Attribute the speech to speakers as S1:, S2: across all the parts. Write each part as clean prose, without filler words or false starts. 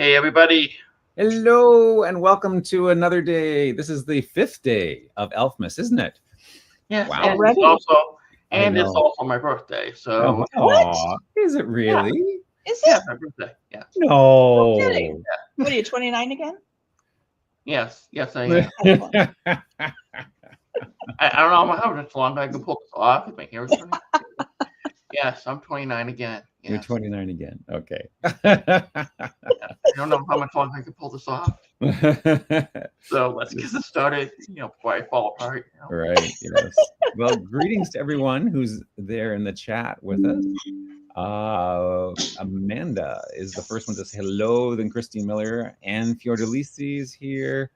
S1: Hey, everybody.
S2: Hello, and welcome to another day. This is the 5th day of Elfmas, isn't it?
S1: Yes,
S2: Wow.
S1: and it's also my birthday. So
S2: what? Is it really?
S3: Yeah. Is it?
S1: Yeah, my birthday. Yeah.
S2: No.
S3: No kidding. What are you, 29 again?
S1: Yes, I am. I don't know how much longer I can pull this off. If my hair is turning. Yes, I'm 29 again. Yes.
S2: You're 29 again. Okay.
S1: I don't know how much longer I can pull this off. So let's get this started, before I fall apart.
S2: Right, yes. Well, greetings to everyone who's there in the chat with us. Amanda is the first one to say hello, then Christine Miller, and Fiordalisi is here.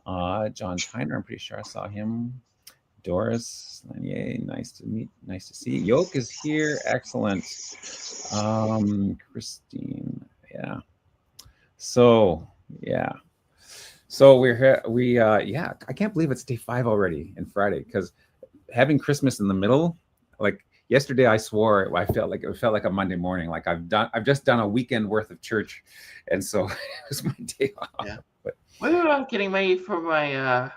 S2: John Tyner, I'm pretty sure I saw him. Doris Lanier, nice to see. Yoke is here, excellent. Christine, yeah. So we're here. I can't believe it's day 5 already and Friday, because having Christmas in the middle, like yesterday, I swore it felt like a Monday morning. Like I've just done a weekend worth of church, and so it was my day off.
S1: Yeah.
S2: But
S1: we're getting ready for my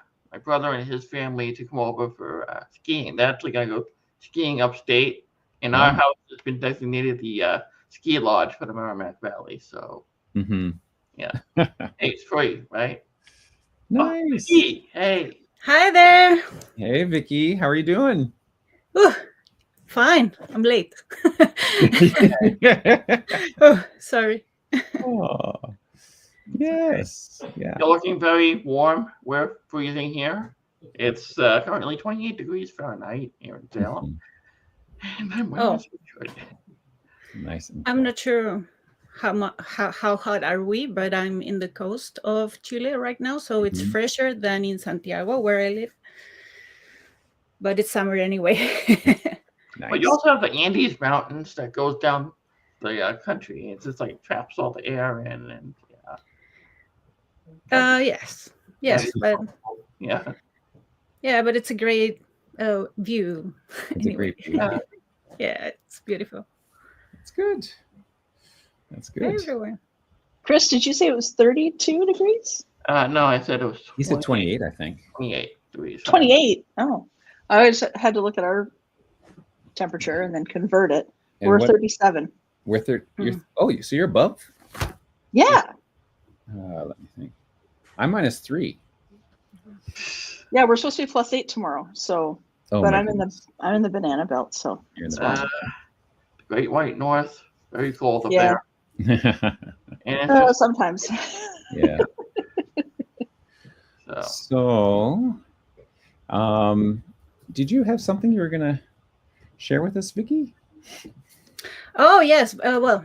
S1: brother and his family to come over for skiing. They're actually gonna go skiing upstate, and our house has been designated the ski lodge for the Merrimack Valley. So yeah, hey, it's free, right?
S2: Nice.
S1: Oh, Vicky, hey.
S4: Hi there.
S2: Hey, Vicky, how are you doing?
S4: Ooh, fine. I'm late. Oh, sorry.
S2: Oh, yes. Yeah.
S1: You're looking very warm. We're freezing here. It's currently 28 degrees Fahrenheit here in Salem. And I'm wearing a sweatshirt.
S2: Nice.
S4: I'm not sure how hot are we, but I'm in the coast of Chile right now, so it's fresher than in Santiago, where I live. But it's summer anyway.
S1: Nice. But you also have the Andes Mountains that goes down the country. It's just like traps all the air in, and
S4: yes, but
S1: yeah,
S4: but it's a great view.
S2: It's a great view.
S4: Yeah, it's beautiful.
S2: That's good. That's good.
S4: Everywhere.
S3: Chris, did you say it was 32 degrees?
S1: No, I said it was 28.
S2: He said 28, I think.
S1: 28 degrees.
S3: 28. Oh, I always had to look at our temperature and then convert it.
S2: And
S3: we're 37.
S2: We're so you're above?
S3: Yeah.
S2: Let me think. I'm -3.
S3: Yeah, we're supposed to be +8 tomorrow. So, but I'm in the banana belt. So
S2: you're in the
S1: the Great White North, very cold up
S3: there.
S1: And
S3: sometimes.
S2: Yeah. So, did you have something you were gonna share with us, Vicky?
S4: Oh yes. Well,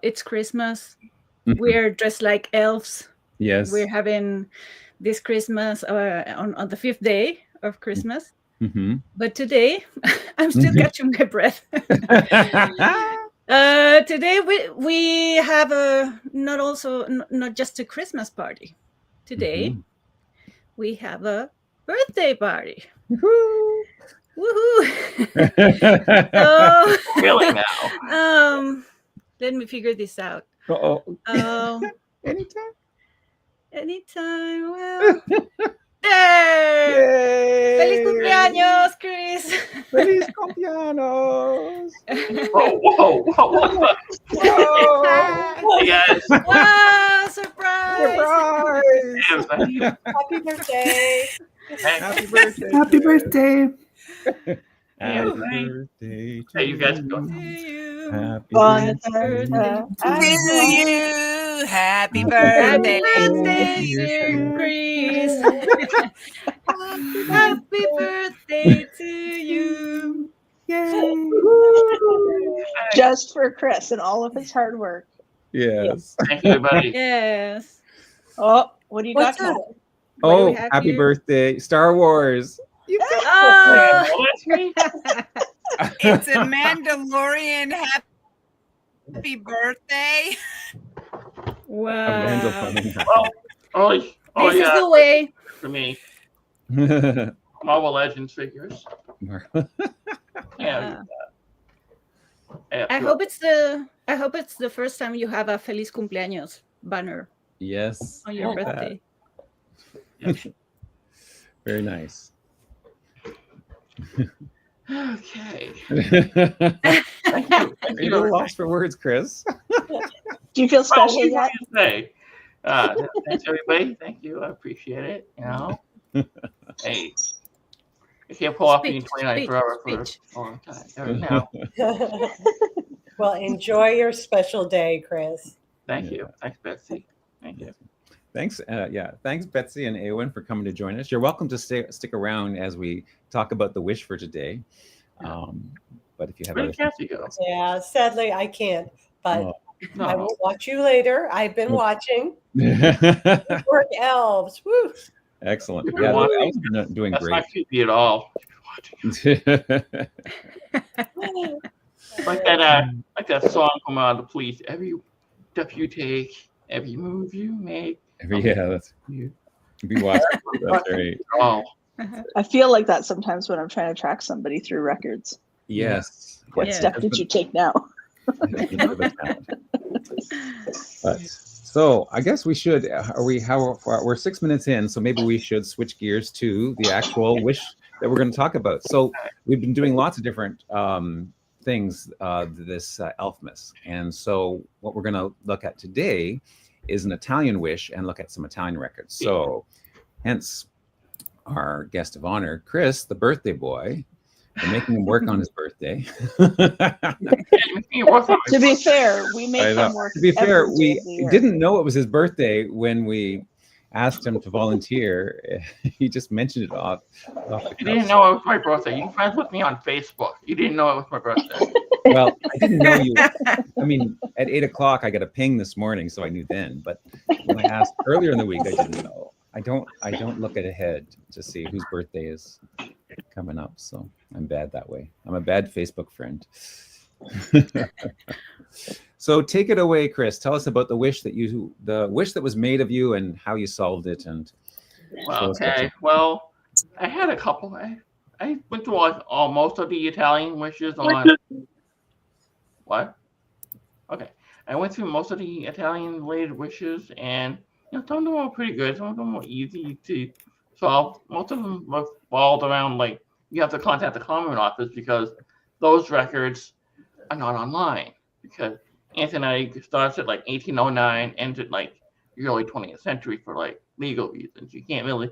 S4: it's Christmas. We're dressed like elves.
S2: Yes.
S4: We're having this Christmas on the 5th day of Christmas. But today, I'm still catching my breath. Today we have not just a Christmas party. Today we have a birthday party. Woohoo!
S1: Really now.
S4: Let me figure this out. Anytime. Well. Yay! ¡Feliz cumpleaños, Chris!
S2: ¡Feliz cumpleaños!
S1: Whoa! Yes.
S4: Wow! Surprise!
S3: Happy birthday!
S1: Happy birthday!
S5: Happy birthday!
S2: Happy birthday to
S1: you guys go.
S4: you.
S2: Happy
S3: birthday
S5: to you. Happy birthday,
S4: Chris. Happy birthday to you.
S5: Yay!
S3: Just for Chris and all of his hard work.
S2: Yes.
S1: Thank you, everybody.
S4: Yes.
S3: Oh, what do you
S5: What's
S3: got?
S5: up?
S2: Oh,
S4: have
S2: happy
S4: here?
S2: birthday, Star Wars.
S4: Oh.
S1: That's me.
S5: It's a Mandalorian. Happy birthday.
S4: Wow.
S1: Oh
S4: This
S1: yeah.
S4: is the way.
S1: For me, Marvel Legends figures. Yeah.
S4: I hope it's the first time you have a feliz cumpleaños banner
S2: Yes.
S4: on your birthday.
S2: Very nice.
S1: Okay.
S2: Are you a little lost for words, Chris?
S3: Do you feel special yet?
S1: Say, thanks everybody. Thank you. I appreciate it. You know, hey, I can't pull off being 29 forever for a long time. Right now.
S6: Well, enjoy your special day, Chris.
S1: Thank you. Thanks, Betsy. Thank you.
S2: Thanks. Thanks, Betsy and Eowyn, for coming to join us. You're welcome to stick around as we talk about the wish for today. But if you have
S1: Where did Cassie go?
S6: Yeah, sadly I can't, but
S1: No.
S6: I will watch you later. I've been watching. Work elves. Woo.
S2: Excellent.
S1: Yeah,
S2: The elves are doing
S1: That's
S2: great.
S1: not creepy at all. Like that song from the Police. Every step you take, every move you make.
S2: That's you. Be watching. That's right.
S1: Oh.
S3: I feel like that sometimes when I'm trying to track somebody through records.
S2: Yes.
S3: What step did you take now?
S2: So I guess we should. We're 6 minutes in, so maybe we should switch gears to the actual wish that we're going to talk about. So we've been doing lots of different things this Elfmas, and so what we're going to look at today is an Italian wish and look at some Italian records. So hence our guest of honor, Chris, the birthday boy. We're making him work on his birthday.
S3: To be fair, we make him work.
S2: To be fair, we didn't know it was his birthday when we asked him to volunteer. He just mentioned it off the
S1: You didn't know it was my birthday. You friends with me on Facebook. You didn't know it was my birthday.
S2: Well, I didn't know you. I mean, at 8 o'clock, I got a ping this morning, so I knew then. But when I asked earlier in the week, I didn't know. I don't look ahead to see whose birthday is coming up. So I'm bad that way. I'm a bad Facebook friend. So take it away, Chris. Tell us about the wish that was made of you and how you solved it. And
S1: okay, well, I had a couple. I went through most of the Italian wishes on what? Okay, I went through most of the Italian related wishes, and some of them were pretty good. Some of them were easy to solve. Most of them revolved around you have to contact the Common Office because those records are not online. Because Anthony starts at 1809, ends at the early 20th century for legal reasons. You can't really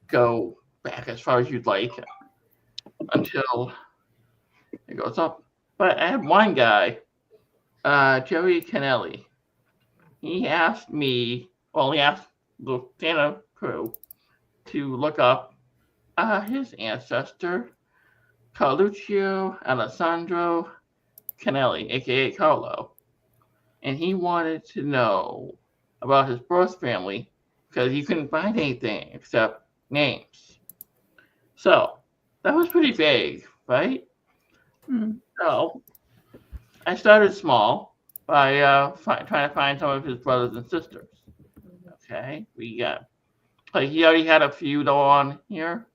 S1: go back as far as you'd like until it goes up. But I had one guy, Jerry Kennelly. He asked me, he asked the Santa crew to look up his ancestor, Carluccio Alessandro Kennelly, aka Carlo. And he wanted to know about his birth family because he couldn't find anything except names. So that was pretty vague, right? Mm-hmm. So I started small by trying to find some of his brothers and sisters. Okay, we got he already had a few though on here.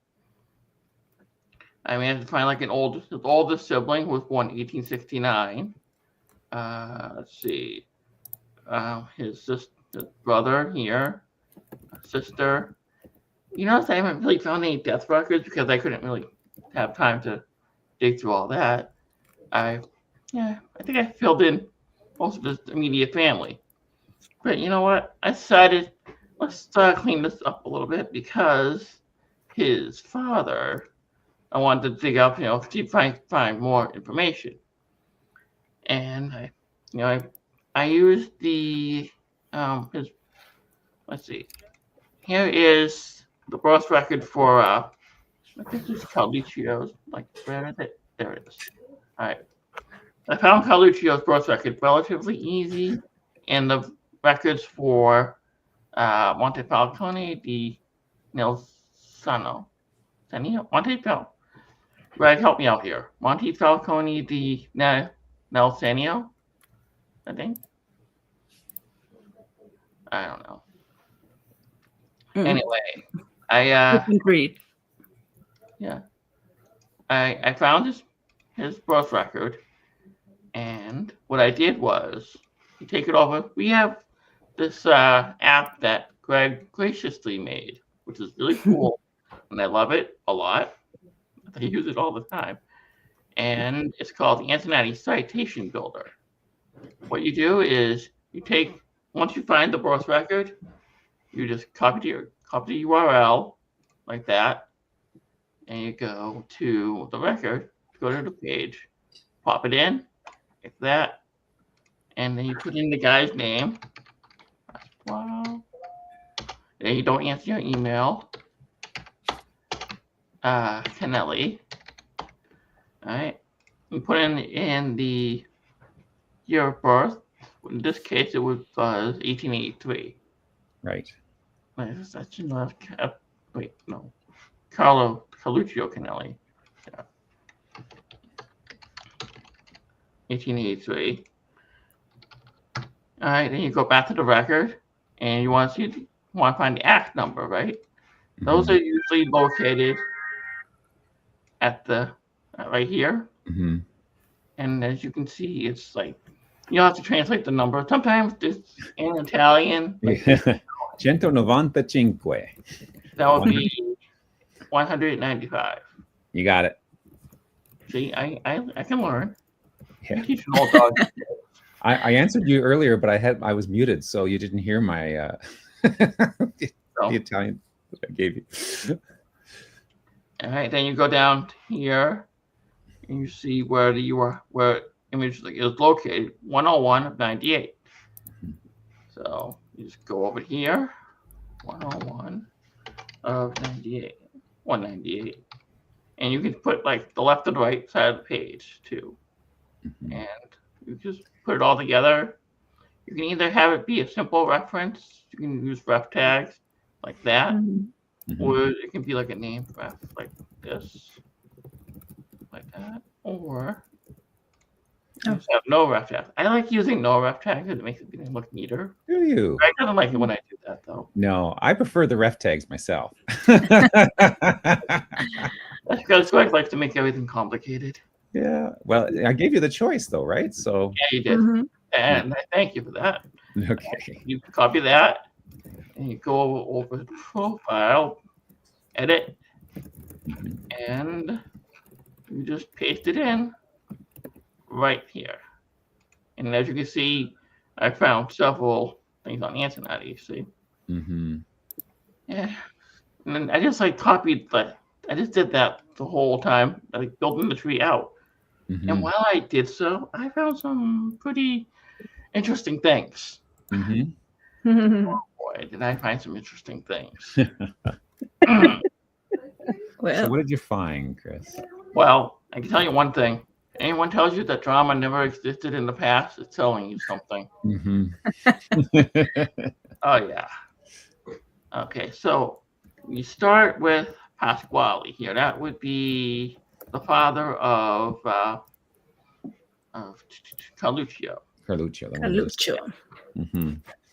S1: I had to find his oldest sibling was born in 1869. Let's see, his brother here, sister. I haven't really found any death records because I couldn't really have time to dig through all that. I think I filled in most of his immediate family. But you know what? I decided let's clean this up a little bit because his father, I wanted to dig up, to find more information. And I used the let's see. Here is the birth record for I think it's Carluccio's. Where is it? There it is. All right. I found Carluccio's birth record relatively easy, and the records for Montefalcone di Nelsano. Right, help me out here. Montefalcone di Nelsano, I think. I don't know. Anyway, I
S4: read.
S1: Yeah, I found his birth record, and what I did was take it over. We have this app that Greg graciously made, which is really cool, and I love it a lot. I use it all the time, and it's called the Cincinnati Citation Builder. What you do is you take once you find the birth record, you just copy the URL like that, and you go to the record, go to the page, pop it in like that, and then you put in the guy's name. Wow. Then you don't answer your email. Kennelly. All right. You put in the year of birth. In this case, it was 1883.
S2: Right.
S1: That's not. Wait, no. Carluccio Kennelly. Yeah. 1883. All right, then you go back to the record, and you want to find the act number, right? Those are usually located at the right here. And as you can see, it's like you have to translate the number. Sometimes it's in Italian. Like
S2: 195.
S1: that would be 195.
S2: You got it.
S1: See, I can learn.
S2: Yeah.
S1: I teach an old dog.
S2: I answered you earlier, but I was muted, so you didn't hear my the Italian that I gave you.
S1: All right, then you go down here, and you see where image is located, 101 of 98. So you just go over here, 101 of 98, 198, and you can put like the left and right side of the page too, and you just put it all together. You can either have it be a simple reference, you can use ref tags like that, or it can be like a name ref like this, like that, or just have no ref tags. I like using no ref tags because it makes it look neater.
S2: Do you?
S1: I kind of like it when I do that though.
S2: No, I prefer the ref tags myself.
S1: That's because Greg likes to make everything complicated.
S2: Yeah. Well, I gave you the choice though, right? So
S1: yeah, you did. And I thank you for that.
S2: Okay.
S1: You copy that and you go over the profile, edit, and you just paste it in right here. And as you can see, I found several things on Ancestry. See? Yeah. And then I just copied that. I just did that the whole time, like building the tree out. And while I did so, I found some pretty interesting things. Oh boy, did I find some interesting things.
S2: Well, so what did you find, Chris?
S1: Well, I can tell you one thing. Anyone tells you that drama never existed in the past, it's telling you something. Oh, yeah. Okay, so you start with Pasquale here. That would be the father of Carluccio.
S4: Carluccio.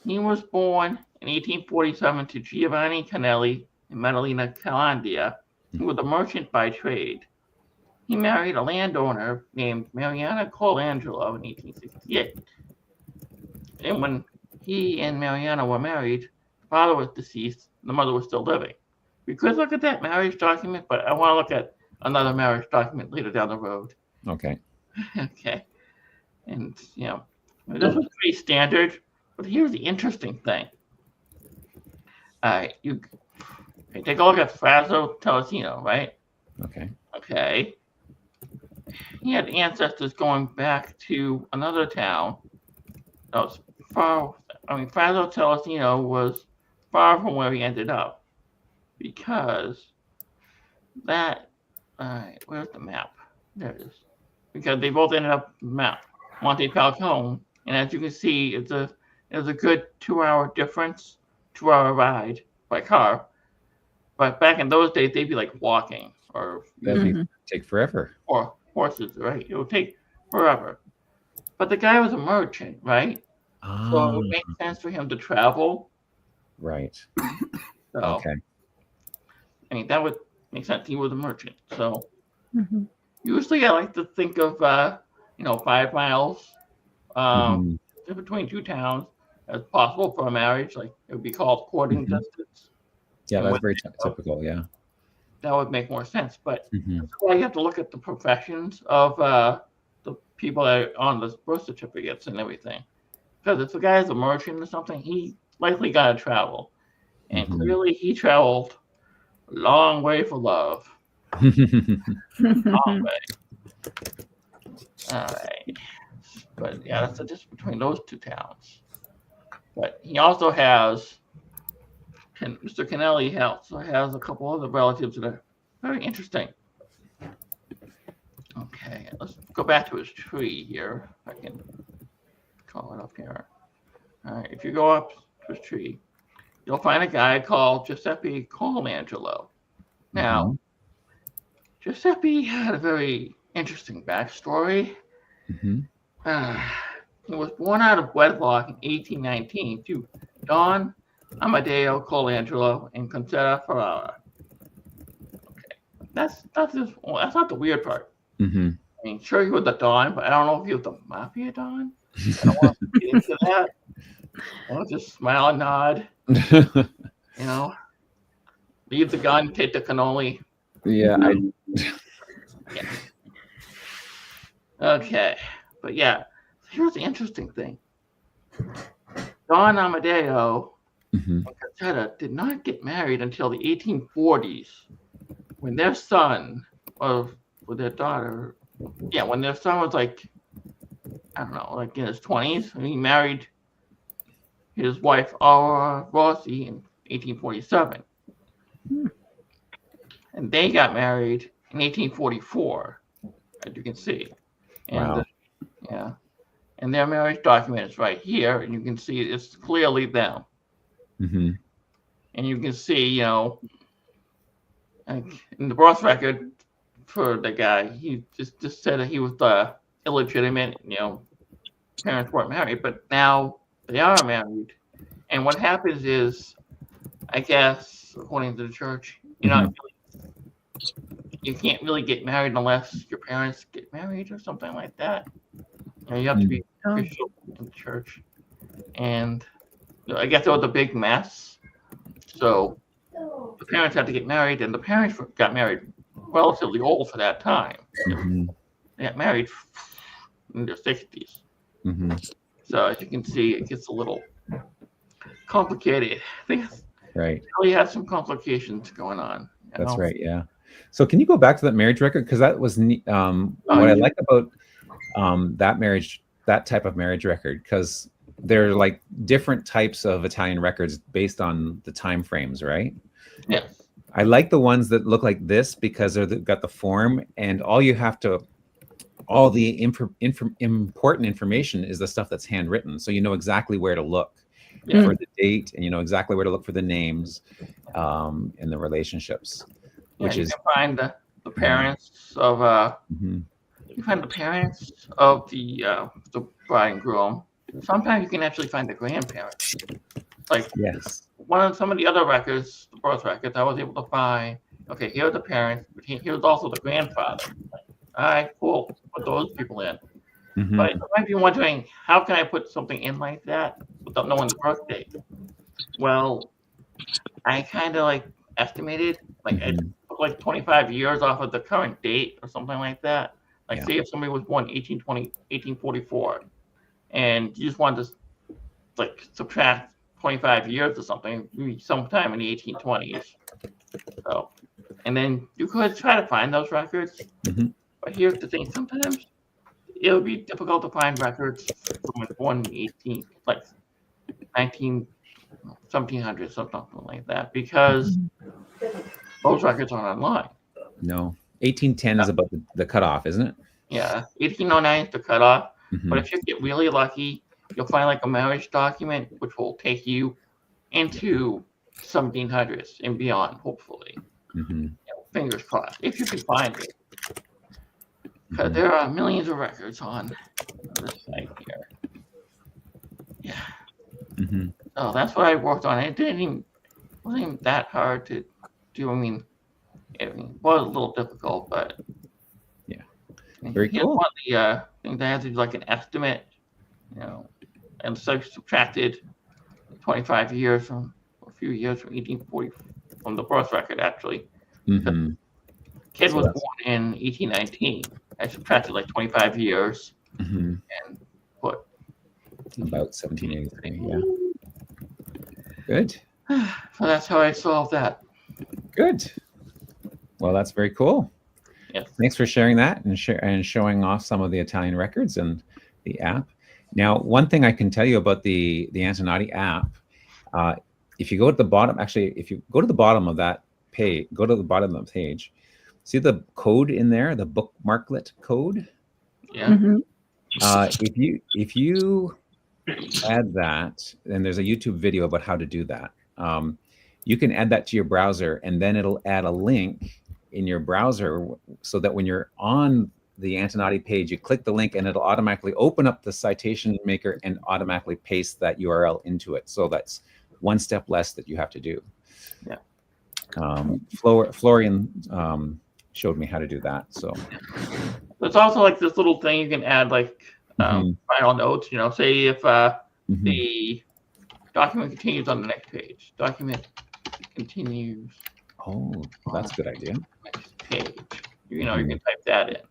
S1: He was born in 1847 to Giovanni Kennelly and Maddalena Calandia, who was a merchant by trade. He married a landowner named Mariana Colangelo in 1868. And when he and Mariana were married, the father was deceased, and the mother was still living. We could look at that marriage document, but I want to look at another marriage document later down the road.
S2: Okay.
S1: Okay. And, this was pretty standard, but here's the interesting thing. All right, you take a look at Frazzo Telesino, right? Okay. He had ancestors going back to another town. That was far. Frazzo Telesino was far from where he ended up because that. All right, where's the map? There it is. Because they both ended up map Monte Falcone, and as you can see, it's a good 2-hour difference, 2-hour ride by car. But back in those days, they'd be like walking or
S2: that'd take forever.
S1: Or horses, right? It would take forever. But the guy was a merchant, right? So it would make sense for him to travel.
S2: Right.
S1: So,
S2: okay.
S1: That would make sense. He was a merchant. So usually I like to think of 5 miles between two towns. as possible for a marriage. Like it would be called courting distance.
S2: Yeah,
S1: And
S2: that's
S1: with-
S2: very typical. Yeah.
S1: That would make more sense. But
S2: Mhm.
S1: that's why you have to look at the professions of the people that are on the birth certificates and everything. Because if the guy is a merchant or something, he likely got to travel. And
S2: Mhm.
S1: clearly he traveled a long way for love. Long way. All right. But yeah, that's the difference between those two towns. But he also has, Mr. Kennelly also has a couple other relatives that are very interesting. Okay, let's go back to his tree here. If I can call it up here. All right, if you go up to his tree, you'll find a guy called Giuseppe Colangelo. Now, Giuseppe had a very interesting backstory.
S2: Mhm.
S1: He was born out of wedlock in 1819 to Don Amadeo Colangelo and Concetta Ferrara. Okay, that's not the weird part.
S2: Mhm.
S1: I mean, sure he was a Don, but I don't know if he was the mafia Don. I don't want to get into that. I'll just smile and nod. You know, leave the gun, take the cannoli.
S2: Yeah.
S1: Yeah. Okay, but yeah, here's the interesting thing. Don Amadeo
S2: Mhm.
S1: and Concetta did not get married until the 1840s, when their son, or with their daughter, when their son was like, I don't know, like in his 20s, and he married his wife Aurora Rossi in 1847. And they got married in 1844, as you can see. And
S2: Wow.
S1: and their marriage document is right here, and you can see it's clearly them.
S2: Mhm.
S1: And you can see, like in the birth record for the guy, he just said that he was illegitimate, parents weren't married, but now they are married. And what happens is, I guess, according to the church, you can't really get married unless your parents get married or something like that. You have to be official in the church. And I guess it was a big mess. So the parents had to get married, and the parents got married relatively old for that time.
S2: Mhm.
S1: They got married in their 60s.
S2: Mhm.
S1: So as you can see, it gets a little complicated. I think
S2: Right.
S1: really had some complications going on.
S2: That's right. Yeah. So can you go back to that marriage record? Because that was what I like about that marriage, that type of marriage record, because they're like different types of Italian records based on the time frames, right?
S1: Yes.
S2: I like the ones that look like this because they've got the form, and all the important information is the stuff that's handwritten, so you know exactly where to look for the date, and you know exactly where to look for the names and the relationships. Which
S1: you
S2: is
S1: can find the parents of you find the parents of the bride and groom. Sometimes you can actually find the grandparents. Like some of the other records, the birth records, I was able to find. Okay, here are the parents, but here's also the grandfather. All right, cool. Put those people in. But you might be wondering, how can I put something in like that without knowing the birth date? Well, I kind of like estimated, like I took like 25 years off of the current date or something like that. Like say if somebody was born 1844, and you just wanted to like subtract 25 years or something, maybe sometime in the 1820s. So, and then you could try to find those records. But here's the thing: sometimes it would be difficult to find records from like 1700s, something like that, because those records aren't online.
S2: No, 1810 is about the cutoff, isn't it?
S1: Yeah, 1809 is the cutoff. But if you get really lucky, you'll find like a marriage document which will take you into 1700s and beyond, hopefully. Fingers crossed, if you can find it. Because there are millions of records on this site here. Yeah. So that's what I worked on. It wasn't even that hard to do. I mean, it was a little difficult, but
S2: very cool.
S1: One of the things I had to do like an estimate, and so I subtracted 25 years from a few years from 1840 from the birth record actually.
S2: Mm-hmm.
S1: Kid was born in 1819. I subtracted like 25 years
S2: Mm-hmm.
S1: and put
S2: about 1783. Yeah. Good.
S1: So that's how I solved that.
S2: Good. Well, that's very cool.
S1: Yes.
S2: Thanks for sharing that and showing off some of the Italian records and the app. Now, one thing I can tell you about the Antonati app, if you go to the bottom, actually, if you go to the bottom of that page, go to the bottom of the page, see the code in there, the bookmarklet code?
S1: Yeah.
S4: Mhm.
S2: If you add that, and there's a YouTube video about how to do that. You can add that to your browser, and then it'll add a link in your browser so that when you're on the Antonati page, you click the link and it'll automatically open up the citation maker and automatically paste that URL into it. So that's one step less that you have to do.
S1: Yeah.
S2: Florian showed me how to do that. So
S1: there's also like this little thing you can add, like final notes. You know, say if the document continues on the next page. Document continues.
S2: Oh, that's a good idea.
S1: Next page. You know, you can type that in.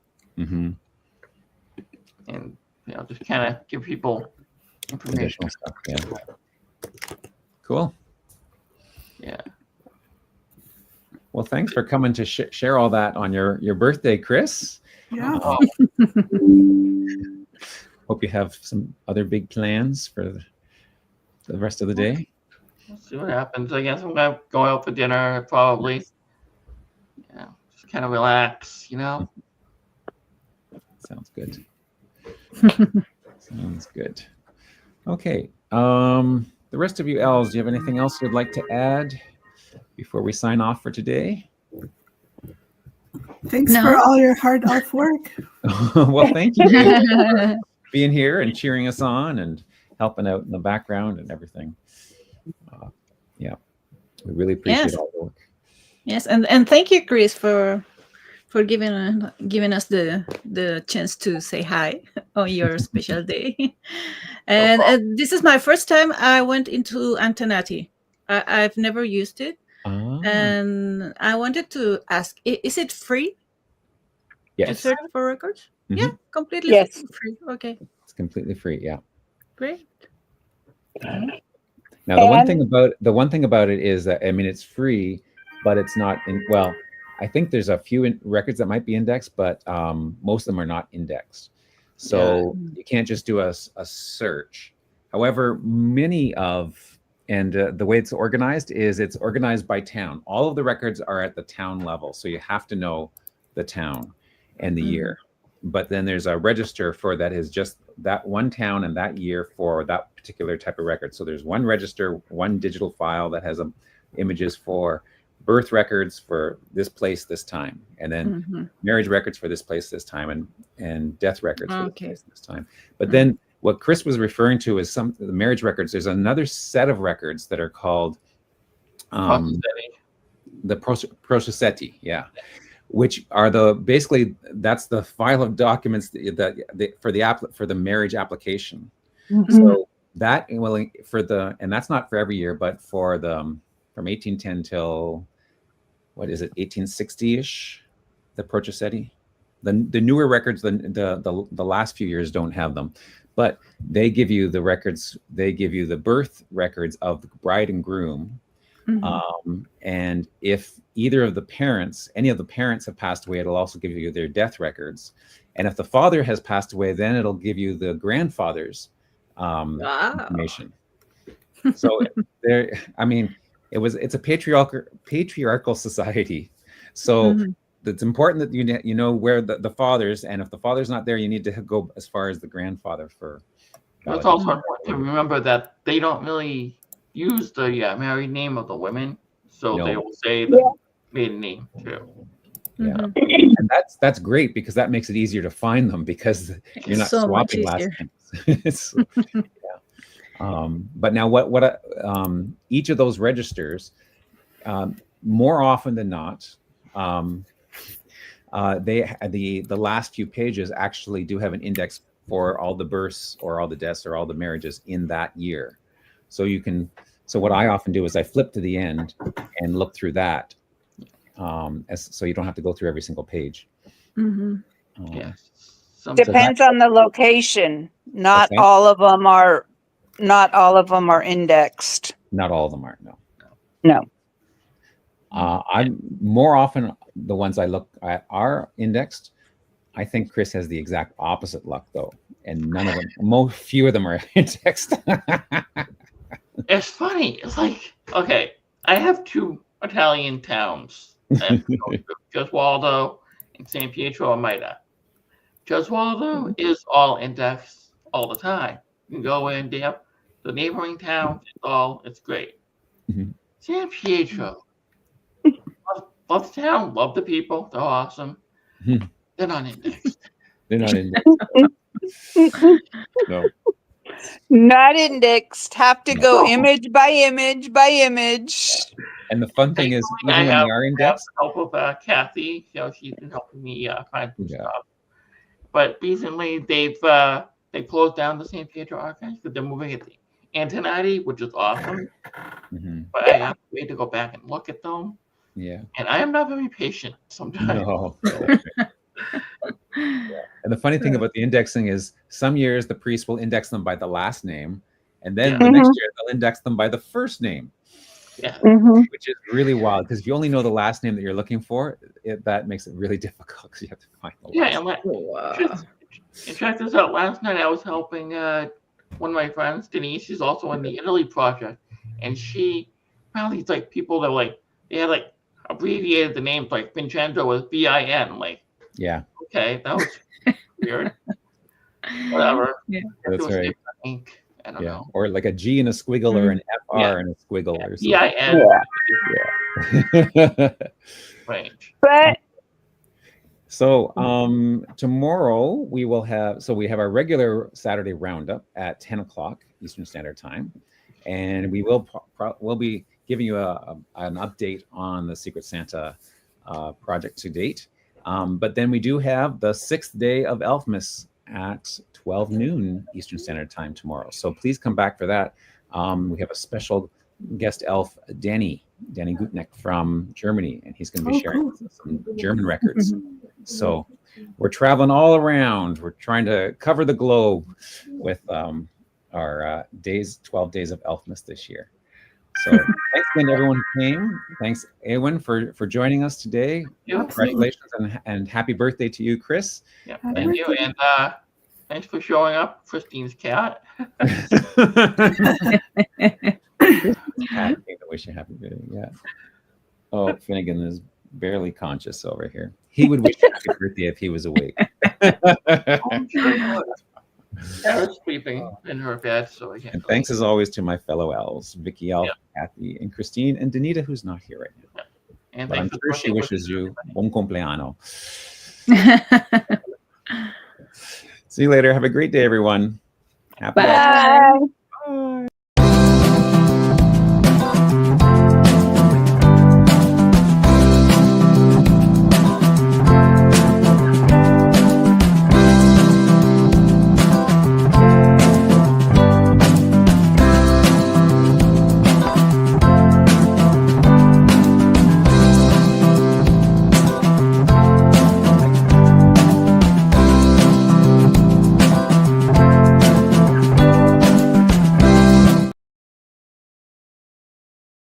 S1: And you know, just kind of give people information.
S2: Additional stuff. Yeah. Cool.
S1: Yeah.
S2: Well, thanks for coming to share all that on your birthday, Chris.
S7: Yeah.
S2: Hope you have some other big plans for the rest of the day.
S1: We'll see what happens. I guess I'm gonna go out for dinner probably. Yeah, just kind of relax, you know.
S2: Sounds good. Sounds good. Okay. The rest of you L's, do you have anything else you'd like to add before we sign off for today?
S7: Thanks for all your hard elf work.
S2: Well, thank you for being here and cheering us on and helping out in the background and everything. Yeah, we really appreciate all the work.
S4: Yes, and thank you, Chris, for giving us the chance to say hi on your special day. And this is my first time I went into Antonati. I've never used it. And I wanted to ask, is it free?
S2: Yes.
S4: To search for records? Yeah, completely free. Okay.
S2: It's completely free, yeah.
S4: Great.
S2: Now the one thing about it is that, I mean, it's free, but it's not well, I think there's a few records that might be indexed, but most of them are not indexed. So you can't just do a search. However, many of, and the way it's organized is it's organized by town. All of the records are at the town level. So you have to know the town and the year. But then there's a register for that is just that one town and that year for that particular type of record. So there's one register, one digital file that has images for birth records for this place, this time, and then marriage records for this place, this time, and death records for this place, this time. But then what Chris was referring to is some of the marriage records. There's another set of records that are called the processetti, which are basically that's the file of documents for the marriage application. So that and that's not for every year, but for from 1810 till what is it, 1860-ish, the processetti. The newer records, the last few years don't have them, but they give you the records. They give you the birth records of the bride and groom. And if either of the parents, any of the parents have passed away, it'll also give you their death records. And if the father has passed away, then it'll give you the grandfather's information. So there, I mean, it's a patriarchal society. So it's important that you know where the fathers, and if the father's not there, you need to go as far as the grandfather for.
S1: It's also important to remember that they don't really use the married name of the women, so they will say the maiden name too.
S2: Yeah, and that's great because that makes it easier to find them because you're not swapping last names. But now what each of those registers, more often than not, the last few pages actually do have an index for all the births or all the deaths or all the marriages in that year. So you can, so what I often do is I flip to the end and look through that. So you don't have to go through every single page.
S1: Yes.
S8: Depends on the location. Not all of them are indexed.
S2: Not all of them are, no.
S8: No.
S2: I'm more often the ones I look at are indexed. I think Chris has the exact opposite luck though, and none of them, few of them are indexed.
S1: It's funny. It's like, okay, I have 2 Italian towns, Gesualdo and San Pietro Armida. Gesualdo is all indexed all the time. You can go in, they have the neighboring towns, it's great. San Pietro, love the town, love the people, they're awesome. They're not indexed.
S2: They're not indexed. No.
S8: Not indexed. Have to go image by image by image.
S2: And the fun thing is, even when they are indexed,
S1: I have the help of Kathy. She's been helping me find some stuff. But recently, they've closed down the San Pietro archives because they're moving it to Antonati, which is awesome. But I have to wait to go back and look at them.
S2: Yeah.
S1: And I am not very patient sometimes.
S2: No. And the funny thing about the indexing is some years the priest will index them by the last name, and then the next year they'll index them by the first name.
S1: Yeah.
S2: Which is really wild because if you only know the last name that you're looking for, that makes it really difficult because you have to find the last
S1: name. And check this out. Last night I was helping one of my friends, Denise, she's also in the Italy project, and she found these like people that they had like abbreviated the names, like Vincenzo was VIN,
S2: yeah.
S1: Okay, that was weird. Whatever.
S2: Yeah, that's right.
S1: I don't know.
S2: Or like a G and a squiggle or an FR and a squiggle or something.
S1: Yeah. Range.
S8: But
S2: so tomorrow we have our regular Saturday roundup at 10 o'clock Eastern Standard Time, and we we'll be giving you an update on the Secret Santa project to date. But then we do have the 6th day of Elfmas at 12 noon Eastern Standard Time tomorrow. So please come back for that. We have a special guest elf, Danny Gutneck from Germany, and he's going to be sharing some German records. So we're traveling all around. We're trying to cover the globe with our 12 days of Elfmas this year. So thanks again to everyone who came. Thanks, Eowyn, for joining us today. Congratulations and happy birthday to you, Chris.
S1: Yeah, thank you. And thanks for showing up, Christine's cat.
S2: I wish you happy birthday. Yeah. Oh, Finnegan is barely conscious over here. He would wish you happy birthday if he was awake.
S1: I was sleeping in her bed, so I can't.
S2: And thanks as always to my fellow elves, Vicky, Elf, Kathy, and Christine, and Danita, who's not here right now.
S1: And
S2: but I'm sure she wishes you bon cumpleaños. See you later. Have a great day, everyone. Happy
S8: Bye.